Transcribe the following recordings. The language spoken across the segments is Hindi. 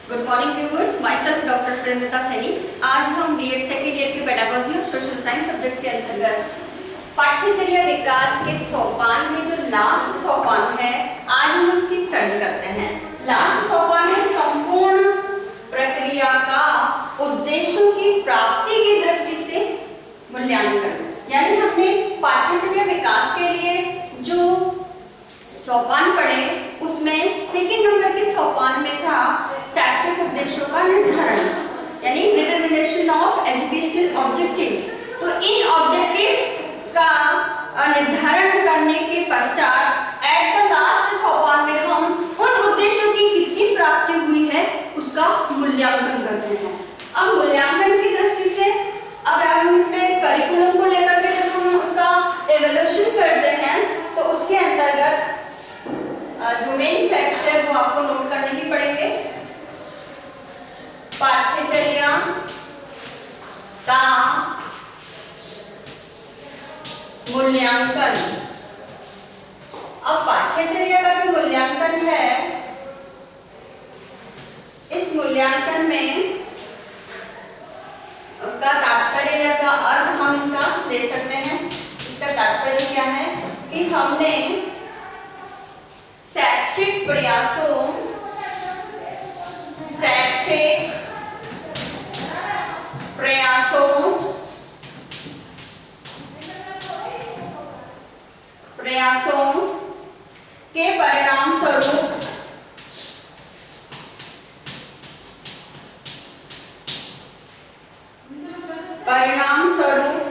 Good morning viewers, myself doctor Premita Saini. आज हम बीएड सेकेंड ईयर के pedagogy of social science subject के अंतर्गत पाठ्यचर्या विकास के सोपान में जो लास्ट सोपान है, आज हम उसकी स्टडी करते हैं। लास्ट सोपान है संपूर्ण प्रक्रिया का उद्देश्यों की प्राप्ति की दृष्टि से मूल्यांकन। यानी हमने पाठ्यचर्या विकास के लिए जो सोपान पढ़े, उसमें सेकेंड नंबर के सोपान में था शैक्षिक उद्देश्यों का निर्धारण, यानी डिटरमिनेशन ऑफ एजुकेशनल ऑब्जेक्टिव्स। तो इन ऑब्जेक्टिव्स का निर्धारण करने के पश्चात एट द लास्ट सोपान में हम उन उद्देश्यों की कितनी प्राप्ति हुई है उसका मूल्यांकन करते हैं। अब मूल्यांकन की दृष्टि से अब हम इसमें करिकुलम को लेकर के जब हम उसका एवोल्यूशन करते हैं तो उसके अंतर्गत जो मेन फैक्ट्स है वो आपको नोट करने ही पड़ेंगे। पाठ्यचर्या का मूल्यांकन। अब पाठ्यचर्या का जो मूल्यांकन है, इस मूल्यांकन में का तात्पर्य या का अर्थ हम इसका ले सकते हैं। इसका तात्पर्य क्या है कि हमने शैक्षिक प्रयासों के परिणाम स्वरूप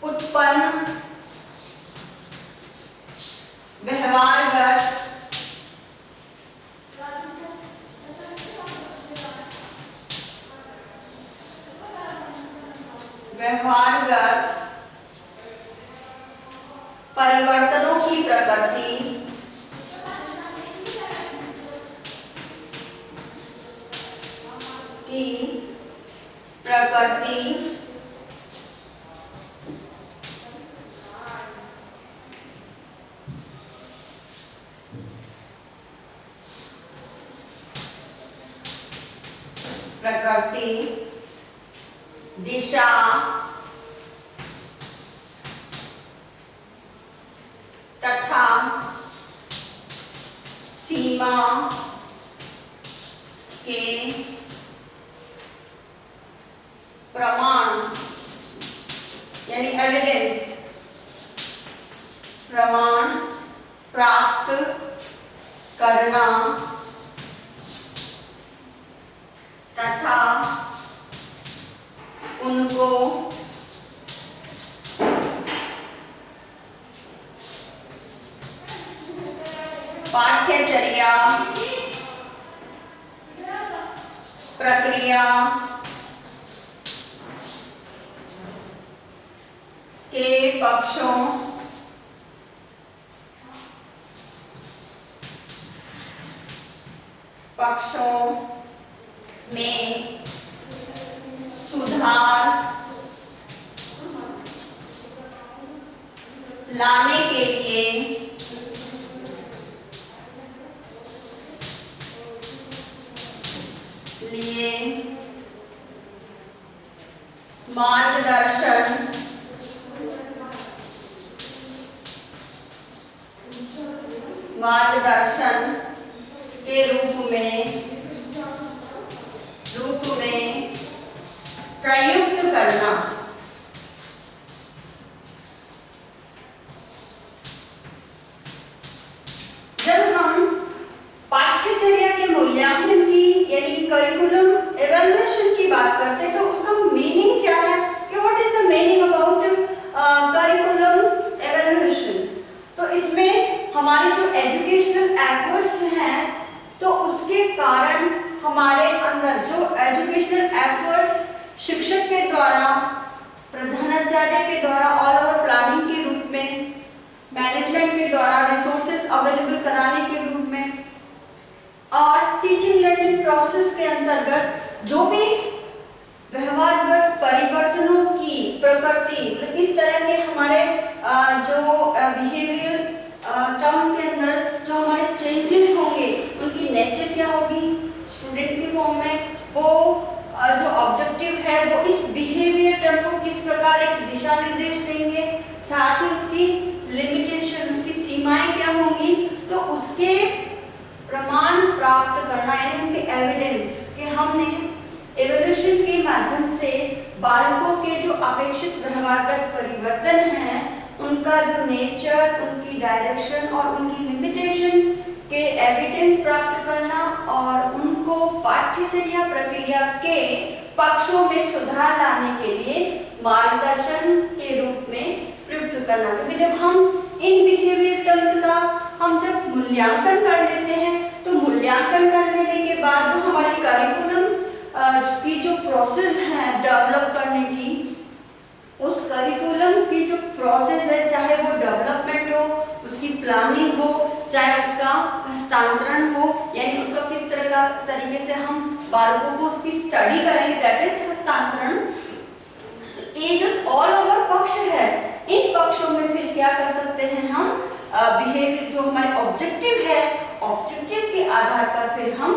उत्पन्न व्यवहारगत परिवर्तनों की प्रकृति दिशा तथा सीमा के प्रमाण, यानी एविडेंस, प्रमाण प्राप्त करना तथा उनको पाठ्यचर्या प्रक्रिया के पक्षों में सुधार लाने के लिए मार्गदर्शन के रूप में प्रयुक्त करना। जब हम पाठ्यचर्या के मूल्यांकन की यानी करिकुलम एवैल्यूएशन की बात करते हैं तो उसका मीनिंग क्या है कि what is the meaning about curriculum evaluation. तो इसमें हमारे जो एजुकेशनल एफर्ट्स हैं तो उसके कारण हमारे अंदर जो एजुकेशनल एफर्ट्स शिक्षक के द्वारा, प्रधानाचार्य के द्वारा, ऑल ओवर प्लानिंग के रूप में, मैनेजमेंट के द्वारा रिसोर्सेज अवेलेबल कराने के रूप में और टीचिंग लर्निंग प्रोसेस के अंतर्गत जो भी व्यवहारगत परिवर्तनों की प्रकृति, इस तरह के हमारे जो बिहेवियर टर्म के अंदर जो हमारे चेंजेस होंगे उनकी नेचर क्या होगी, स्टूडेंट के फॉर्म में वो जो ऑब्जेक्टिव है वो इस बिहेवियर टर्म को किस प्रकार एक दिशा निर्देश देंगे, साथ ही उसकी लिमिटेशन, उसकी सीमाएं क्या होंगी, तो उसके प्रमाण प्राप्त करना यानी उनके एविडेंस कि हमने एवोल्यूशन के माध्यम से बालकों के जो अपेक्षित व्यवहारगत परिवर्तन हैं उनका जो नेचर, उनकी डायरेक्शन और उनकी लिमिटेशन के एविडेंस प्राप्त करना और उनको पाठ्यचर्या प्रक्रिया के पक्षों में सुधार लाने के लिए मार्गदर्शन के रूप में प्रयुक्त करना। क्योंकि जब हम इन बिहेवियर टर्म्स का हम जब मूल्यांकन कर लेते हैं तो मूल्यांकन करने के बाद जो हमारी करिकुलम की जो प्रोसेस है डेवलप करने की, उस करिकुलम की जो प्रोसेस है चाहे वो डेवलपमेंट हो, उसकी प्लानिंग हो, चाहे उसका हस्तांतरण हो, यानी उसका किस तरह का तरीके से हम बालकों को उसकी स्टडी करेंगे, दैट इज हस्तांतरण। ये जो ऑल ओवर पक्ष है, इन पक्षों में फिर क्या कर सकते हैं हम बिहेवियर जो हमारे ऑब्जेक्टिव है, ऑब्जेक्टिव के आधार पर फिर हम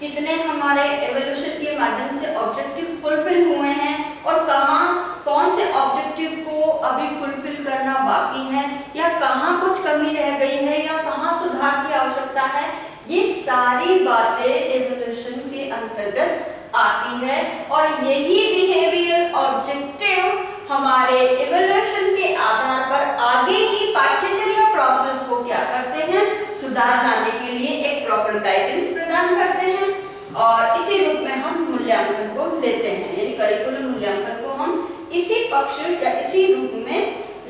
कितने हमारे एवोल्यूशन के माध्यम से ऑब्जेक्टिव फुलफिल हुए हैं और कहाँ कौन से ऑब्जेक्टिव को अभी फुलफिल करना बाकी है या कहाँ कुछ कमी रह गई है या कहाँ सुधार की आवश्यकता है, ये सारी बातें एवोल्यूशन के अंतर्गत आती है। और यही बिहेवियर ऑब्जेक्टिव हमारे एवोल्यूशन के आधार पर आगे की पाठ्यचर्या प्रोसेस को क्या करते हैं, सुधार लाने के लिए एक प्रॉपर गाइडेंस प्रदान करते हैं और इसी रूप में हम मूल्यांकन को लेते हैं, यानी करिकुलम मूल्यांकन को हम इसी पक्ष या इसी रूप में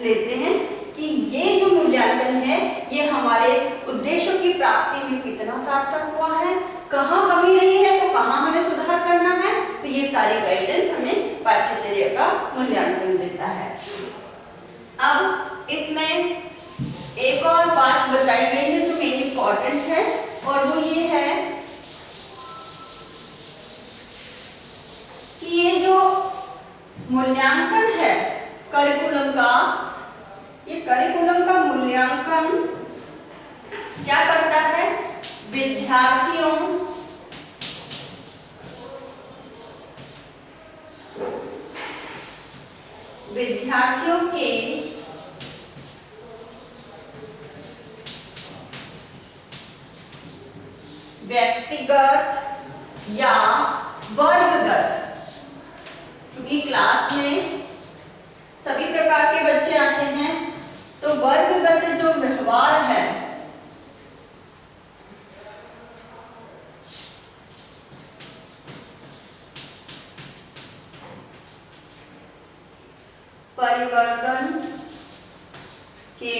लेते हैं कि ये जो मूल्यांकन है ये हमारे उद्देश्यों की प्राप्ति में कितना सार्थक हुआ है, कहाँ कमी रही है तो कहाँ हमें सुधार करना है, तो ये सारी गाइडेंस हमें पाठ्यचर्या का मूल्यांकन देता है। अब इसमें एक और बात बताई गई है जो मेन इंपॉर्टेंट है और वो ये है कि ये जो मूल्यांकन है करिकुलम का, ये करिकुलम का मूल्यांकन क्या करता है, विद्यार्थियों के व्यक्तिगत या वर्गगत, क्योंकि क्लास में सभी प्रकार के बच्चे आते हैं तो वर्गगत जो व्यवहार है परिवर्तन के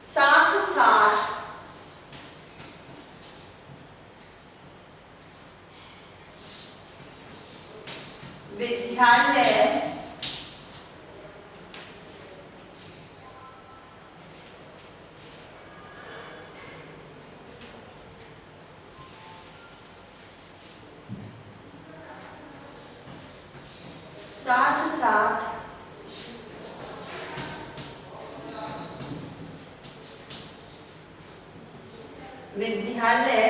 साथ साथ विद्यालय विद्यालय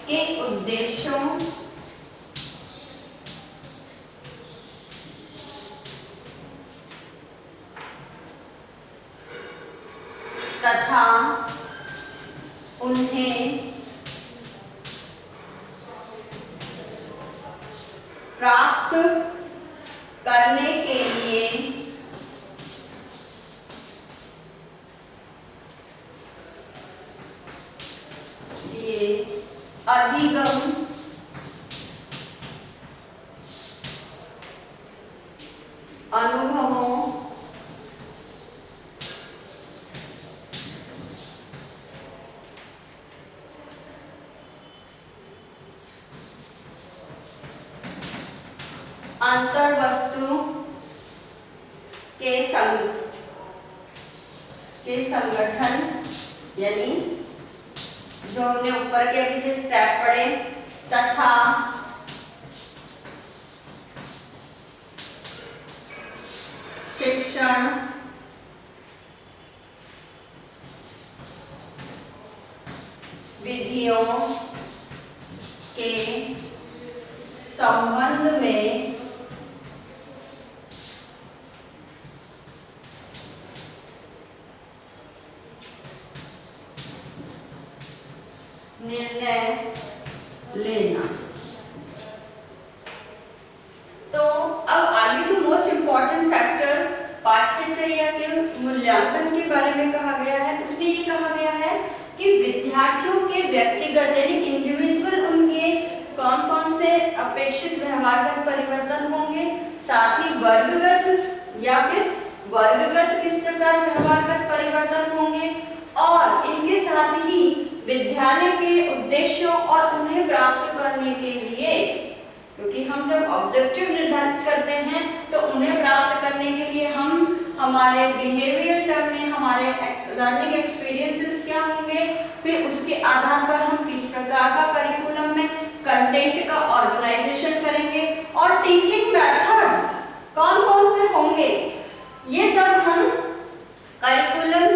के उद्देश्यों तथा उन्हें प्राप्त करने के लिए अधिगम अनुभवों अंतर्वस्तु के संगठन, यानी जो हमने ऊपर के अभी जो स्टेप पढ़े, तथा शिक्षण विधियों के संबंध में निर्णय लेना। तो अब आगे जो मोस्ट इम्पॉर्टेंट फैक्टर पाठ्यचर्या के मूल्यांकन के बारे में कहा गया है, उसमें ये कहा गया है कि विद्यार्थियों के व्यक्तिगत यानी इंडिविजुअल उनके कौन कौन से अपेक्षित व्यवहारगत परिवर्तन होंगे, साथ ही वर्गगत या फिर वर्गगत किस प्रकार व्यवहारगत परिवर्तन होंगे, और इनके साथ ही विद्यालय के उद्देश्यों और उन्हें प्राप्त करने के लिए, क्योंकि हम जब ऑब्जेक्टिव निर्धारित करते हैं तो उन्हें प्राप्त करने के लिए हम हमारे बिहेवियर टर्म में हमारे लर्निंग एक्सपीरियंसेस क्या होंगे, फिर उसके आधार पर हम किस प्रकार का करिकुलम में कंटेंट का ऑर्गेनाइजेशन करेंगे और टीचिंग मेथड्स कौन कौन से होंगे, ये सब हम करिकुलम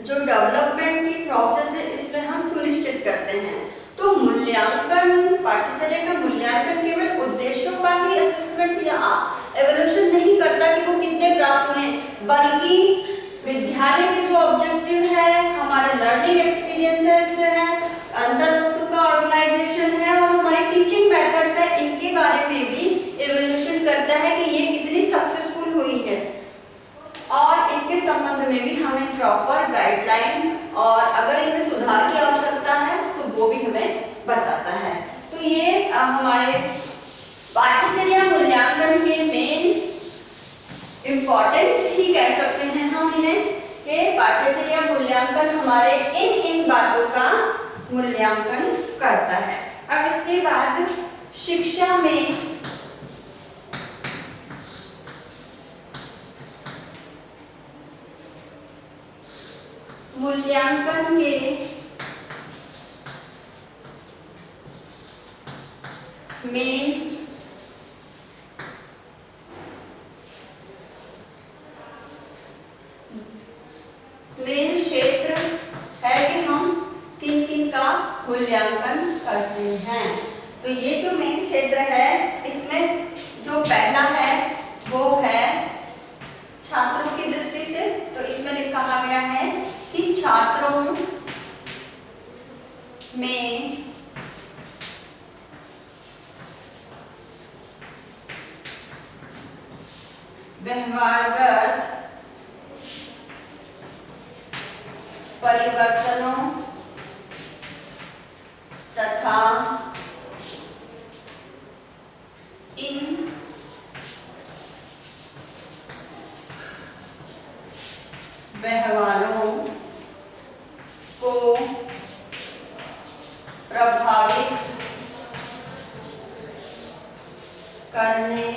जो डेवलपमेंट की प्रोसेस है इसमें हम सुनिश्चित करते हैं। तो मूल्यांकन, पाठ्यचर्या का मूल्यांकन केवल उद्देश्यों का ही असेसमेंट या एवोल्यूशन नहीं करता कि वो कितने प्राप्त हुए, बल्कि विद्यालय के जो ऑब्जेक्टिव है, हमारे लर्निंग एक्सपीरियंसेस है, अंतर वस्तु का ऑर्गेनाइजेशन है और हमारी टीचिंग मेथड्स है, इनके बारे में भी एवोल्यूशन करता है कि ये कितनी सक्सेसफुल हुई है, और इनके संबंध में भी हमें प्रॉपर गाइडलाइन और अगर इनमें सुधार की आवश्यकता है तो वो भी हमें बताता है। तो ये हमारे पाठ्यचर्या मूल्यांकन के मेन इम्पोर्टेंस ही कह सकते हैं हम इन्हें, कि पाठ्यचर्या मूल्यांकन हमारे इन बातों का मूल्यांकन करता है। अब इसके बाद शिक्षा में मूल्यांकन के मेन क्षेत्र है कि हम किन किन का मूल्यांकन करते हैं। तो ये जो मेन क्षेत्र है इसमें जो पहला है वो है छात्रों की दृष्टि से। तो इसमें कहा गया है कि छात्रों में व्यवहारगत परिवर्तनों तथा इन व्यवहारों को प्रभावित करने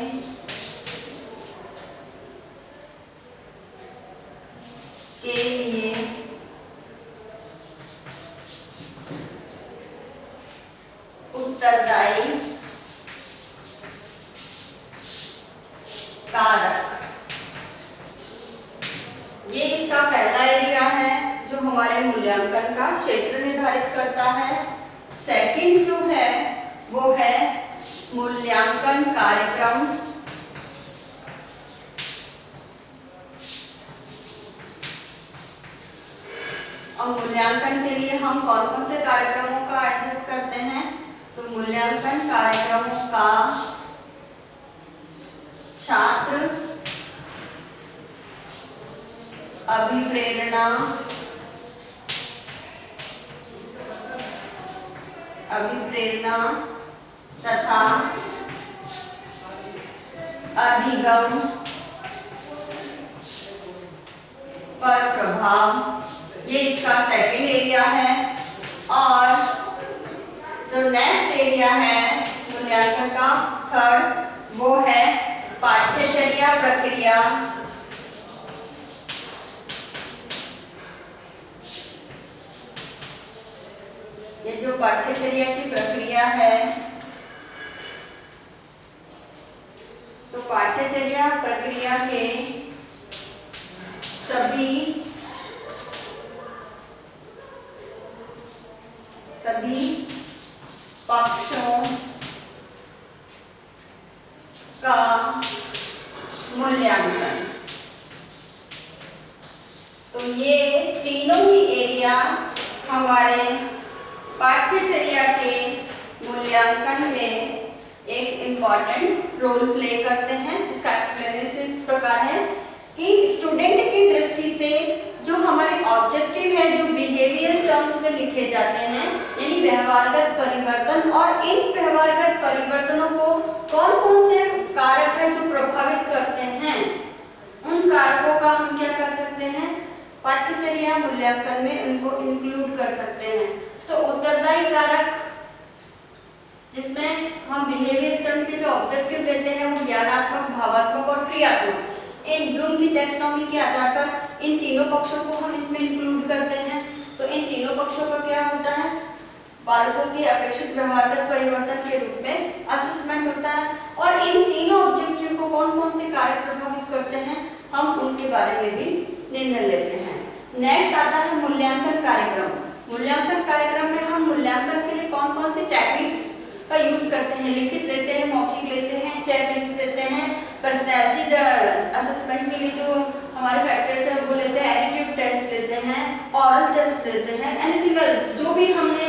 के लिए उत्तरदायी कारक, ये इसका पहला एरिया है जो हमारे मूल्यांकन का क्षेत्र निर्धारित करता है। सेकंड जो है वो है मूल्यांकन कार्यक्रम। और मूल्यांकन के लिए हम कौन कौन से कार्यक्रमों का आयोजन करते हैं, तो मूल्यांकन कार्यक्रमों का छात्र अभिप्रेरणा तथा अधिगम पर प्रभाव, ये इसका सेकंड एरिया है। और जो नेक्स्ट एरिया है मूल्यांकन का थर्ड, वो है पाठ्यचर्या प्रक्रिया ये जो पाठ्यचर्या की प्रक्रिया है, तो पाठ्यचर्या प्रक्रिया के मूल्यांकन। तो ये तीनों ही एरिया हमारे पाठ्यचर्या के मूल्यांकन में एक इम्पॉर्टेंट रोल प्ले करते हैं। इसका एक्सप्लेनेशन इस प्रकार है कि स्टूडेंट की दृष्टि से जो हमारे ऑब्जेक्टिव है, जो बिहेवियर टर्म्स में लिखे जाते हैं, यानी व्यवहारगत परिवर्तन, और इन व्यवहारगत परिवर्तनों को कौन कौन से कारक है जो प्रभावित करते हैं, उन कारकों का हम क्या कर सकते हैं, पाठ्यचर्या मूल्यांकन में उनको इंक्लूड कर सकते हैं। तो उत्तरदायी कारक, जिसमें हम बिहेवियर टर्म के जो ऑब्जेक्टिव लेते हैं वो ज्ञानात्मक, भावात्मक और क्रियात्मक, इन ब्लूम की टैक्सोनॉमी के आधार पर इन तीनों पक्षों को हम इसमें इंक्लूड करते हैं। तो इन तीनों पक्षों का क्या होता है, बालकों के अपेक्षित व्यवहारगत परिवर्तन के रूप में असेसमेंट होता है, और इन तीनों ऑब्जेक्टिव को कौन कौन से कारक प्रभावित करते हैं, हम उनके बारे में भी निर्णय लेते हैं। नेक्स्ट आता है मूल्यांकन कार्यक्रम। मूल्यांकन कार्यक्रम में हम मूल्यांकन के लिए कौन कौन सी टेक्निक्स का यूज करते हैं, लिखित लेते हैं, मौखिक लेते हैं, चेकलिस्ट लेते हैं, पर्सनैलिटी असेसमेंट के लिए जो हमारे फैक्टर्स हैं वो लेते हैं, एटीट्यूड टेस्ट लेते हैं, ऑरल टेस्ट लेते हैं, एनीथिंग एल्स जो भी हमने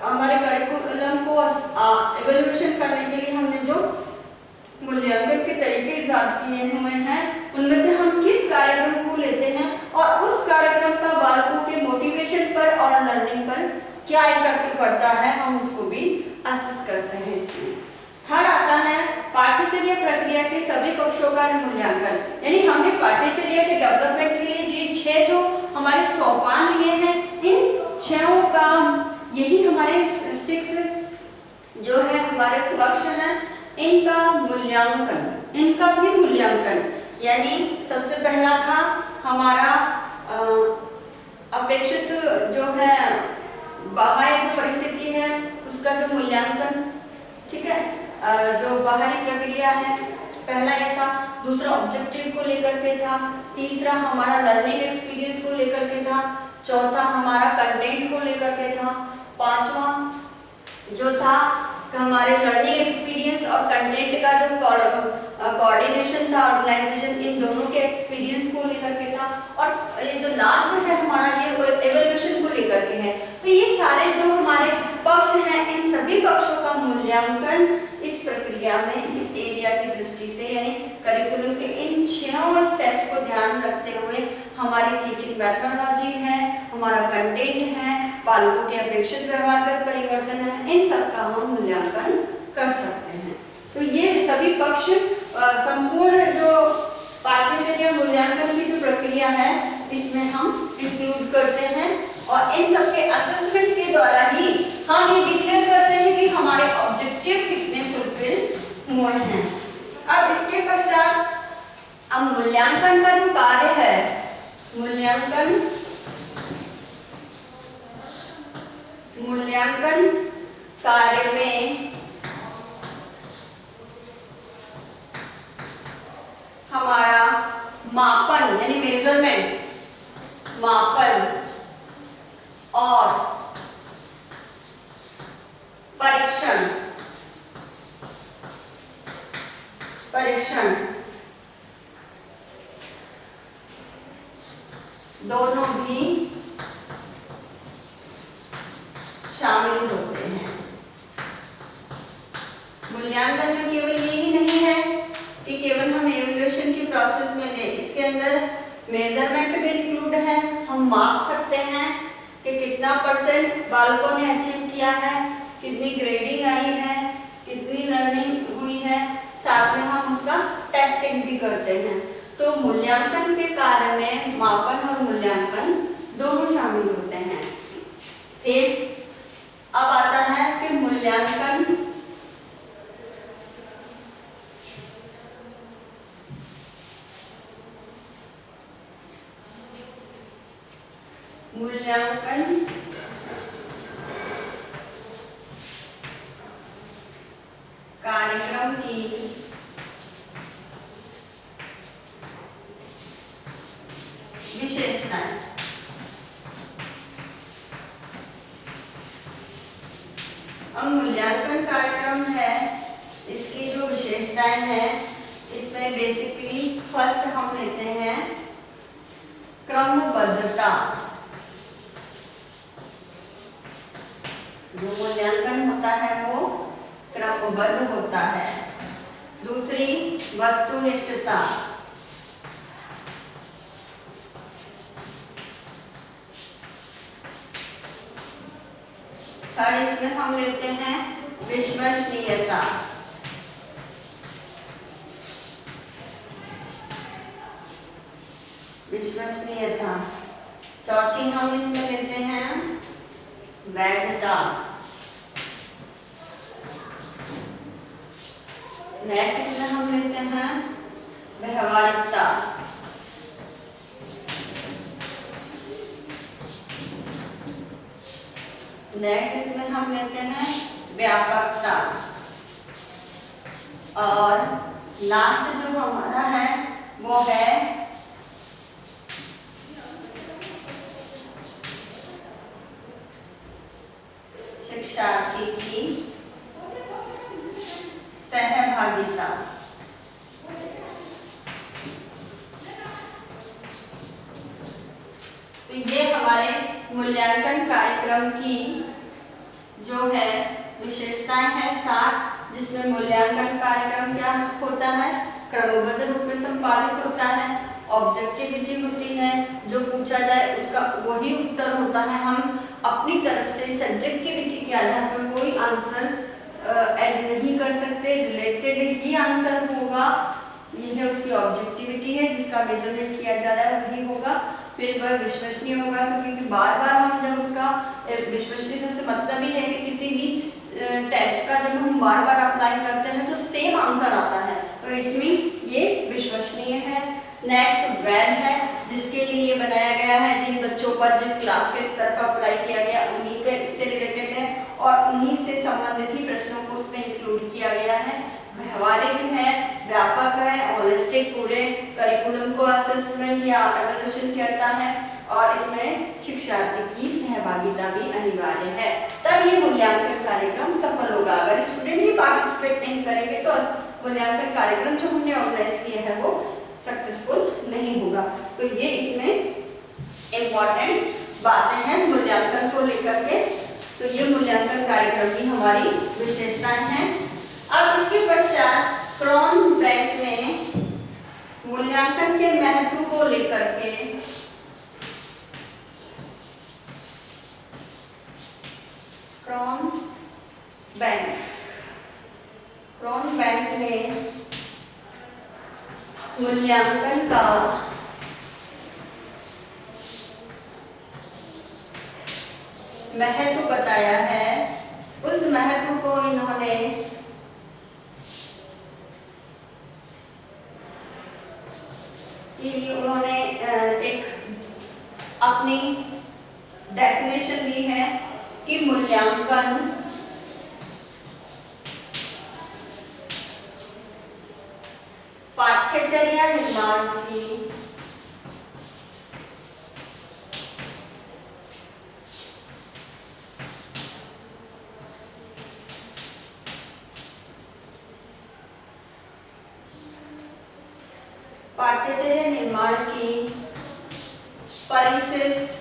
हमारे करिकुलम को इवैल्यूएशन करने के लिए हमने जो मूल्यांकन के तरीके इजाद किए हुए हैं, उनमें से हम किस कार्यक्रम को लेते हैं और उस कार्यक्रम का बालकों के मोटिवेशन पर और लर्निंग पर क्या इफेक्ट पड़ता है, हम उसको भी असेस करते हैं इसमें। थर्ड आता है पाठ्यचर्या प्रक्रिया के सभी पक्षों का मूल्यांकन, यानी हमने पाठ्यचर्या के डेवलपमेंट के लिए ये 6 जो हमारे सोपान लिए हैं, इन 6 का यही हमारे 6 जो है हमारे पक्ष हैं, इनका मूल्यांकन, इनका भी मूल्यांकन, यानी सबसे पहला था हमारा अपेक्षित जो है बाह्य जो परिस्थिति है उसका जो मूल्यांकन, ठीक है, जो बाहरी प्रक्रिया है, पहला ये था। दूसरा ऑब्जेक्टिव को लेकर के था। तीसरा हमारा लर्निंग एक्सपीरियंस को लेकर के था। चौथा हमारा कंटेंट को लेकर के था। पांचवा जो था हमारे लर्निंग एक्सपीरियंस और कंटेंट का जो कोऑर्डिनेशन था, ऑर्गेनाइजेशन, इन दोनों के एक्सपीरियंस को लेकर के था। और ये जो लास्ट है हमारा ये इवैल्यूएशन को लेकर के है। तो ये सारे जो हमारे पक्ष हैं, इन सभी पक्षों का मूल्यांकन इस प्रक्रिया में, इस एरिया की दृष्टि से, यानी करिकुलम के इन 6 स्टेप्स को ध्यान रखते हुए हमारी टीचिंग मेथोडोलॉजी है, हमारा कंटेंट है, बालकों के अपेक्षित व्यवहारगत परिवर्तन है, इन सब का हम मूल्यांकन कर सकते हैं। तो ये सभी पक्ष संपूर्ण जो पाठ्यचर्या मूल्यांकन की जो प्रक्रिया है इसमें हम इंक्लूड करते हैं, और इन सब के असेसमेंट के द्वारा ही हम ये डिक्लेयर करते हैं कि हमारे ऑब्जेक्टिव कितने फुलफिल हुए हैं। अब इसके पश्चात अब मूल्यांकन का जो कार्य है, मूल्यांकन कार्य में हमारा मापन यानी मेजरमेंट, मापन और परीक्षण दोनों भी शामिल होते हैं। मूल्यांकन में केवल ये ही नहीं है कि केवल हम इवैल्यूएशन की प्रोसेस में ले, इसके अंदर मेजरमेंट भी इंक्लूड है। हम माप सकते हैं कि कितना % बालकों ने अचीव किया है, कितनी ग्रेडिंग आई है, कितनी लर्निंग हुई है, साथ में हम उसका टेस्टिंग भी करते हैं। तो मूल्यांकन के कार्य में मापन और मूल्यांकन दोनों शामिल होते हैं। फिर अब आता है कि मूल्यांकन कार्यक्रम की विशेषताएं। अब मूल्यांकन कार्यक्रम है, इसकी जो विशेषताएं हैं, इसमें इसमें बेसिकली फर्स्ट हम लेते हैं क्रमबद्धता। जो मूल्यांकन होता है वो क्रमबद्ध होता है। दूसरी वस्तुनिष्ठता। थर्ड इसमें हम लेते हैं विश्वसनीयता। विश्वसनीयता। चौथी हम इसमें लेते हैं वैधता। नेक्स्ट इसमें हम लेते हैं व्यवहारिकता। नेक्स्ट इसमें हम लेते हैं व्यापकता। और लास्ट जो हमारा है वो है शिक्षार्थी की सहभागिता। तो ये हमारे मूल्यांकन कार्यक्रम की जो है विशेषताएं हैं 7, जिसमें मूल्यांकन कार्यक्रम क्या होता है, क्रमबद्ध रूप में संपादित होता है, ऑब्जेक्टिविटी होती है, जो पूछा जाए उसका वही उत्तर होता है। हम अपनी तरफ से सब्जेक्टिविटी के आधार पर कोई आंसर ऐड नहीं कर सकते, रिलेटेड ही आंसर होगा। ये है उसकी ऑब्जेक्टिविटी है, जिसका मेजरमेंट किया जा रहा है वही होगा। फिर वह विश्वसनीय होगा, क्योंकि बार बार हम जब उसका विश्वसनीयता से मतलब ही है कि किसी भी टेस्ट का जब हम बार बार अप्लाई करते हैं तो सेम आंसर आता है, तो इसमें ये विश्वसनीय है। नेक्स्ट वैध है, जिसके लिए बनाया गया है, जिन बच्चों पर जिस क्लास के स्तर पर अप्लाई किया गया उन्हीं के से रिलेटेड है और उन्हीं से संबंधित ही प्रश्नों को उसमें इंक्लूड किया गया है। व्यवहारिक है, व्यापक है, होलिस्टिक, पूरे करिकुलम को असेसमेंट या एवल्यूशन करता है और इसमें शिक्षार्थी की सहभागिता भी अनिवार्य है, तब ये मूल्यांकन कार्यक्रम सफल होगा। अगर स्टूडेंट ही पार्टिसिपेट नहीं करेंगे तो मूल्यांकन कार्यक्रम जो हमने ऑर्गेनाइज किया है वो सक्सेसफुल नहीं होगा। तो ये इसमें इम्पोर्टेंट बातें हैं मूल्यांकन को लेकर के। तो ये मूल्यांकन कार्यक्रम की हमारी विशेषताएं हैं। अब इसके पश्चात क्रॉनबेक ने मूल्यांकन के महत्व को लेकर के क्रॉनबेक ने मूल्यांकन का महत्व बताया है। उस महत्व को इन्होंने एक अपनी डेफिनेशन दी है कि मूल्यांकन पाठ्यचर्या निर्माण की परिशिष्ट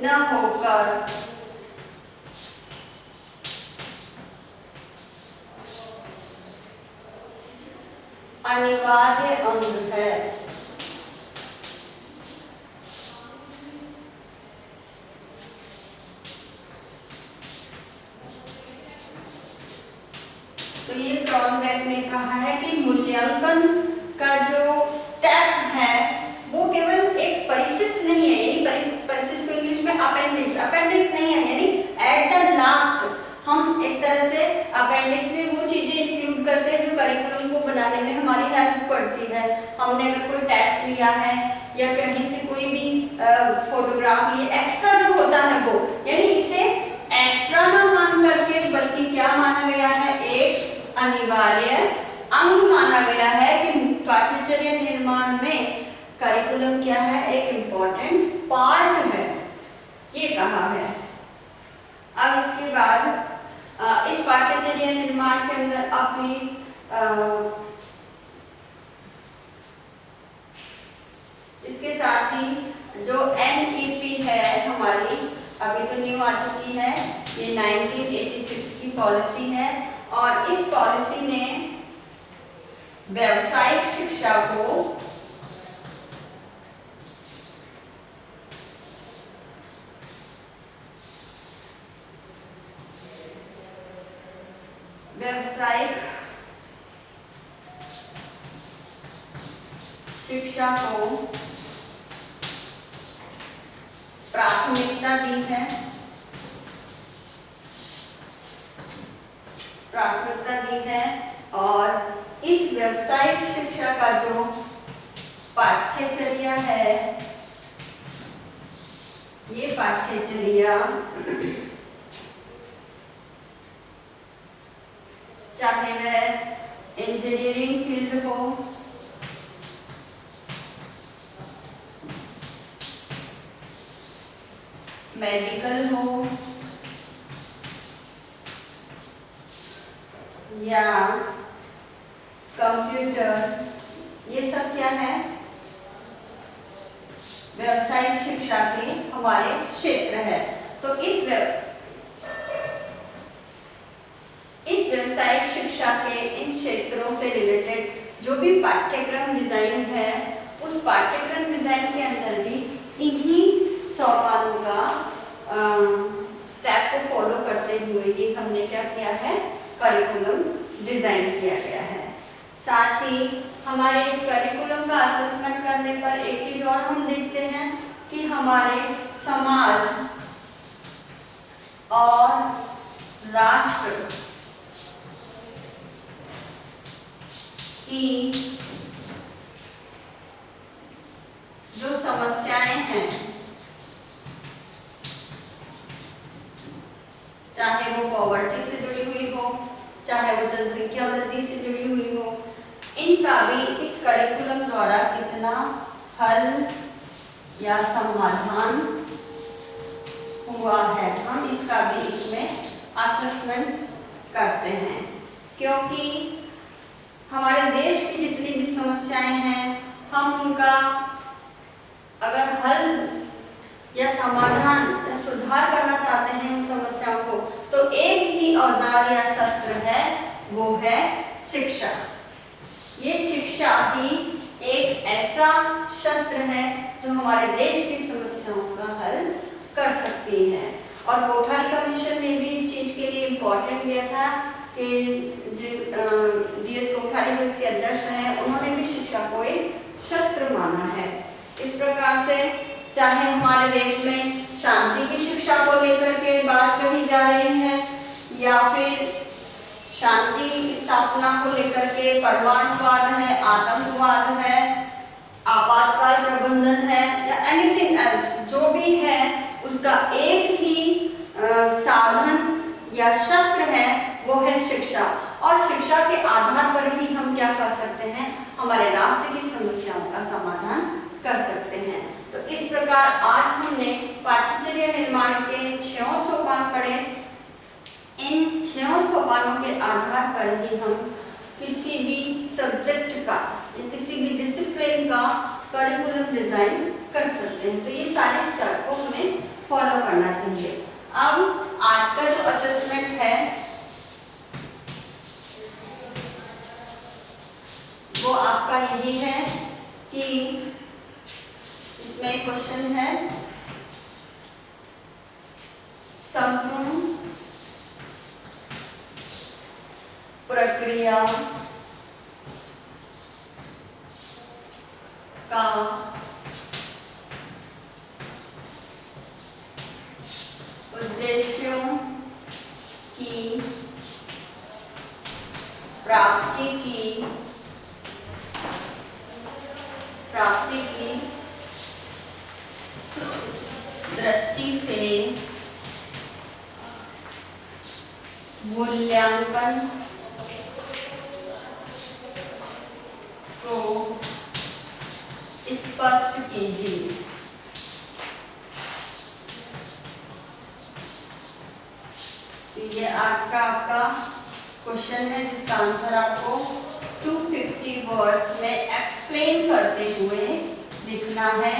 न होकर अनिवार्य अंग है। तो ये क्रॉनबेक ने कहा है कि मूल्यांकन का जो स्टेप है वो केवल एक परिशिष्ट नहीं है, यानी परिशिष्ट को इंग्लिश में अपेंडिक्स नहीं है, यानी एट द लास्ट हम एक तरह से अपेंडिक्स में वो चीजें इंक्लूड करते हैं जो करिकुलम को बनाने में हमारी हेल्प करती है। हमने अगर कोई टेस्ट लिया है या कहीं से कोई भी फोटोग्राफ लिए, एक्स्ट्रा जो होता है वो, यानी इसे एक्स्ट्रा ना मान करके बल्कि क्या माना गया है, एक अनिवार्य अंग माना गया है कि पाठ्यचर्या निर्माण में करिकुलम क्या है, एक इम्पोर्टेंट पार्ट है, ये कहा है। अब इसके बाद इस पाठ्यचर्या निर्माण के अंदर अभी इसके साथ ही जो NEP है हमारी, अभी तो न्यू आ चुकी है, ये 1986 की पॉलिसी है और इस पॉलिसी ने व्यावसायिक शिक्षा को प्राथमिकता दी है, और इस व्यावसायिक शिक्षा का जो पाठ्यचर्या है, ये पाठ्यचर्या चाहे वह इंजीनियरिंग फील्ड हो, मेडिकल हो या कंप्यूटर, ये सब क्या है, व्यावसायिक शिक्षा के हमारे क्षेत्र है। तो इस व्यावसायिक शिक्षा के इन क्षेत्रों से रिलेटेड जो भी पाठ्यक्रम डिजाइन है, उस पाठ्यक्रम डिजाइन के अंदर भी इन्हीं सोपानों का स्टेप को फॉलो करते हुए ही हमने क्या किया है, करिकुलम डिजाइन किया गया है। साथ ही हमारे इस करिकुलम का असेसमेंट करने पर एक चीज और हम देखते हैं कि हमारे समाज और राष्ट्र की जो समस्याएं हैं, चाहे वो पॉवर्टी से जुड़ी हुई हो, चाहे वो जनसंख्या वृद्धि से जुड़ी हुई हो, इनका भी इस करिकुलम द्वारा कितना हल या समाधान हुआ है, हम इसका भी इसमें असेसमेंट करते हैं। क्योंकि हमारे देश की जितनी भी समस्याएं हैं, हम उनका अगर हल या समाधान या सुधार करना चाहते हैं इन समस्याओं को, तो एक ही औजार या शस्त्र है, वो है शिक्षा। ये शिक्षा ही एक ऐसा शस्त्र है जो हमारे देश की समस्याओं का हल कर सकती है। और कोठारी कमीशन ने भी इस चीज के लिए इम्पोर्टेंट दिया था कि DS कोठारी जो इसके अध्यक्ष हैं, उन्होंने भी शिक्षा को एक शस्त्र माना है। इस प्रकार से चाहे हमारे देश में शांति की शिक्षा को लेकर के बात कही जा रही है, या फिर शांति स्थापना को लेकर के परमाणुवाद है, आतंकवाद है, आपातकाल प्रबंधन है, या एनीथिंग एल्स, जो भी है उसका एक ही साधन या शस्त्र है, वो है शिक्षा। और शिक्षा के आधार पर ही हम क्या कर सकते हैं, हमारे राष्ट्र की समस्याओं का समाधान कर सकते हैं। तो इस प्रकार आज हमने पाठ्यचर्या निर्माण के 6 सोपान पढ़े। इन 6 सोपानों के आधार पर ही हम किसी भी सब्जेक्ट का या किसी भी डिसिप्लिन का करिकुलम डिजाइन कर सकते हैं। तो ये सारे स्टेप को हमें फॉलो करना चाहिए। अब आज का जो असेसमेंट है वो आपका यही है कि इसमें क्वेश्चन है, संपूर्ण प्रक्रिया का उद्देश्यों की प्राप्ति की दृष्टि से मूल्यांकन को स्पष्ट कीजिए। तो ये आज का आपका क्वेश्चन है जिसका आंसर आपको 250 वर्ड्स में एक्सप्लेन करते हुए लिखना है।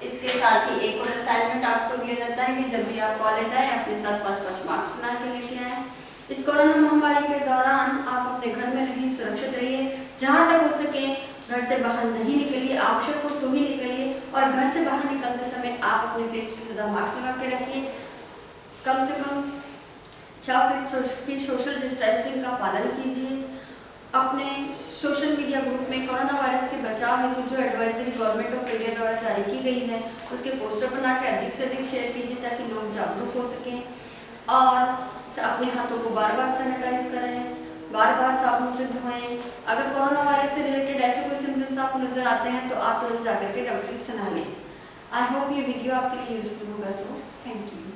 इसके साथ ही एक और असाइनमेंट आपको दिया जाता है कि जब भी आप कॉलेज आए अपने साथ 5-5 मार्क्स बना के लेके आए। इस कोरोना महामारी के दौरान आप अपने घर में रहिए, सुरक्षित रहिए, जहाँ तक हो सके घर से बाहर नहीं निकलिए, आवश्यक हो तो ही निकलिए, और घर से बाहर निकलते समय आप अपने फेस पे ज़्यादा मास्क लगा के रखिए। कम से कम 6 फीट की सोशल डिस्टेंसिंग का पालन कीजिए। अपने सोशल मीडिया ग्रुप में कोरोना वायरस के बचाव हेतु जो एडवाइजरी गवर्नमेंट ऑफ इंडिया द्वारा जारी की गई है उसके पोस्टर बना के अधिक से अधिक शेयर कीजिए ताकि लोग जागरूक हो सकें। और अपने हाथों को बार बार सैनिटाइज करें, बार बार साबुन से धोएं। अगर कोरोना वायरस से रिलेटेड ऐसे कोई सिम्टम्स आपको नजर आते हैं तो आप तुरंत जाकर के डॉक्टर की सलाह लें। आई होप ये वीडियो आपके लिए यूजफुल होगा। So thank you.